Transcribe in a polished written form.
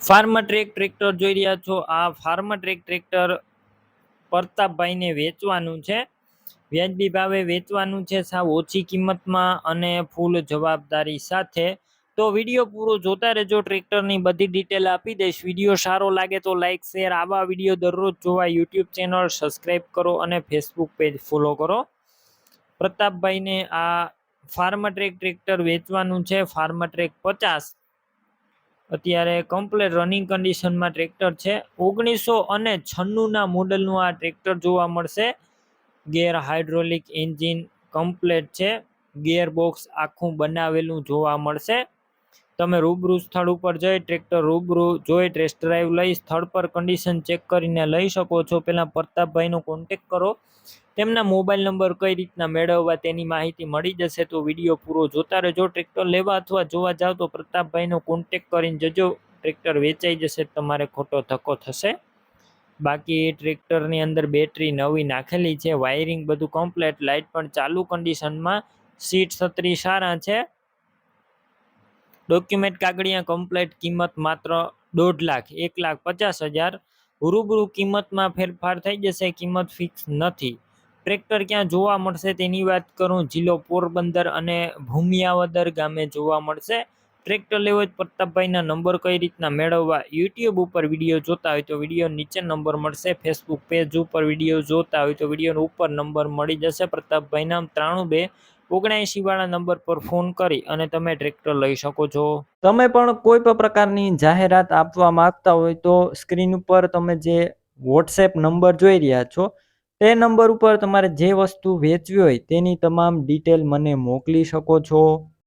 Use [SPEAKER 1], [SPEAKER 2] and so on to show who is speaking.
[SPEAKER 1] Pharma track tractor જોઈ રહ્યા છો. આ ફાર્મા ટ્રેક ટ્રેક્ટર પ્રતાપભાઈને વેચવાનું છે. વ્યાજબી ભાવે વેચવાનું છે, સાવ ઓછી કિંમતમાં અને ફૂલ જવાબદારી સાથે. તો વિડીયો પૂરો જોતા રહેજો. ટ્રેક્ટરની બધી ડિટેલ આપી દઈશ. વિડીયો સારો લાગે તો લાઇક શેર. આવા વિડીયો દરરોજ જોવા યુટ્યુબ ચેનલ સબસ્ક્રાઈબ કરો અને ફેસબુક પેજ ફોલો કરો. પ્રતાપભાઈને આ ફાર્મા ટ્રેક ટ્રેક્ટર વેચવાનું છે. ફાર્મા ટ્રેક 50 અત્યારે કમ્પ્લેટ રનિંગ કન્ડિશનમાં ટ્રેક્ટર છે. 1996ના મોડલનું આ ટ્રેક્ટર જોવા મળશે. ગેર હાઇડ્રોલિક એન્જિન કમ્પ્લેટ છે. ગિયર બોક્સ આખું બનાવેલું જોવા મળશે. તમે રૂબરૂ સ્થળ ઉપર જઈ ટ્રેક્ટર રૂબરૂ જોઈ ટેસ્ટ ડ્રાઈવ લઈ સ્થળ પર કન્ડિશન ચેક કરીને લઈ શકો છો. પહેલાં પ્રતાપભાઈનો કોન્ટેક કરો. તેમના મોબાઈલ નંબર કઈ રીતના મેળવવા તેની માહિતી મળી જશે. તો વિડીયો પૂરો જોતા રહેજો. ટ્રેક્ટર લેવા અથવા જોવા જાવ તો પ્રતાપભાઈનો કોન્ટેક કરીને જજો. ટ્રેક્ટર વેચાઈ જશે, તમારે ખોટો ધક્કો થશે. બાકી ટ્રેક્ટરની અંદર બેટરી નવી નાખેલી છે. વાયરિંગ બધું કમ્પ્લેટ. લાઇટ પણ ચાલુ કન્ડિશનમાં. સીટ છત્રી સારા છે. ડોક્યુમેન્ટ કાગળિયા કમ્પ્લેટ. કિંમત માત્ર 1.5 લાખ 1,50,000. રૂબરૂ કિંમતમાં ફેરફાર થઈ જશે. કિંમત ફિક્સ નથી. ટ્રેક્ટર ક્યાં જોવા મળશે તેની વાત કરું. જિલ્લો પોરબંદર અને ભૂમિયાવદર ગામે જોવા મળશે. ટ્રેક્ટર લેવો હોય પ્રતાપભાઈના નંબર કઈ રીતના મેળવવા. યુટ્યુબ ઉપર વિડીયો જોતા હોય તો વિડીયો નીચે નંબર મળશે. ફેસબુક પેજ ઉપર વિડીયો જોતા હોય તો વિડીયો ઉપર નંબર મળી જશે. પ્રતાપભાઈના 93 279 વાળા નંબર પર ફોન કરી અને તમે ટ્રેક્ટર લઈ શકો છો. તમે પણ કોઈ પણ પ્રકારની જાહેરાત આપવા માંગતા હોય તો સ્ક્રીન ઉપર તમે જે વોટ્સએપ નંબર જોઈ રહ્યા છો તે નંબર ઉપર તમારે જે વસ્તુ વેચવી હોય તેની તમામ ડિટેલ મને મોકલી શકો છો.